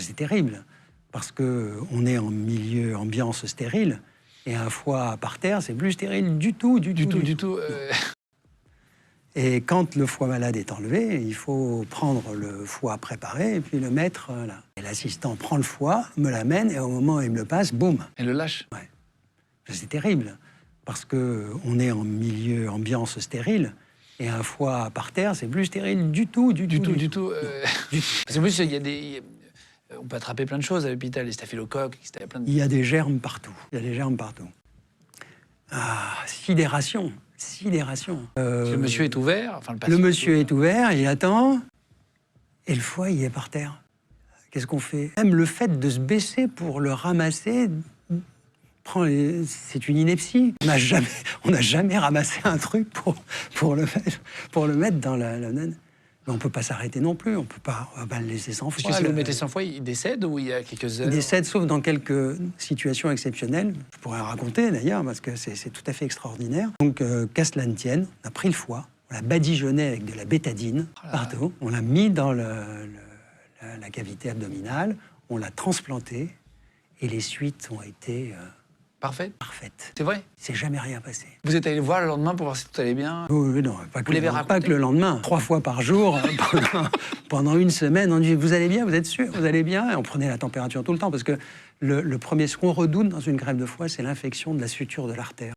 C'est terrible, parce qu'on est en milieu, ambiance stérile, et un foie par terre, c'est plus stérile du tout. Et quand le foie malade est enlevé, il faut prendre le foie préparé et puis le mettre là. Et l'assistant prend le foie, me l'amène, et au moment où il me le passe, boum. Et le lâche. Ouais. C'est terrible, parce qu'on est en milieu, ambiance stérile, et un foie par terre, c'est plus stérile du tout. Parce qu'en plus, il y a des... On peut attraper plein de choses à l'hôpital, les staphylocoques, etc. Il y a des germes partout. Ah, sidération. Le monsieur est ouvert, enfin le patient. Le monsieur est ouvert, il attend, et le foie, il est par terre. Qu'est-ce qu'on fait? Même le fait de se baisser pour le ramasser, c'est une ineptie. On n'a jamais ramassé un truc pour le mettre dans la... Mais on ne peut pas s'arrêter non plus, on ne va pas le laisser sans foie. Parce que si vous le mettez sans foie, il décède ou il y a quelques heures? Il décède, sauf dans quelques situations exceptionnelles. Je pourrais raconter d'ailleurs, parce que c'est tout à fait extraordinaire. Donc, qu'à cela ne tienne, on a pris le foie, on l'a badigeonné avec de la bétadine partout, on l'a mis dans la cavité abdominale, on l'a transplanté, et les suites ont été... Parfaites. C'est vrai? C'est jamais rien passé. Vous êtes allé le voir le lendemain pour voir si tout allait bien? Oui, non, pas que le lendemain. 3 fois par jour, pendant une semaine, on dit « Vous allez bien? Vous êtes sûr? Vous allez bien ?» Et on prenait la température tout le temps, parce que ce qu'on redoute dans une greffe de foie, c'est l'infection de la suture de l'artère.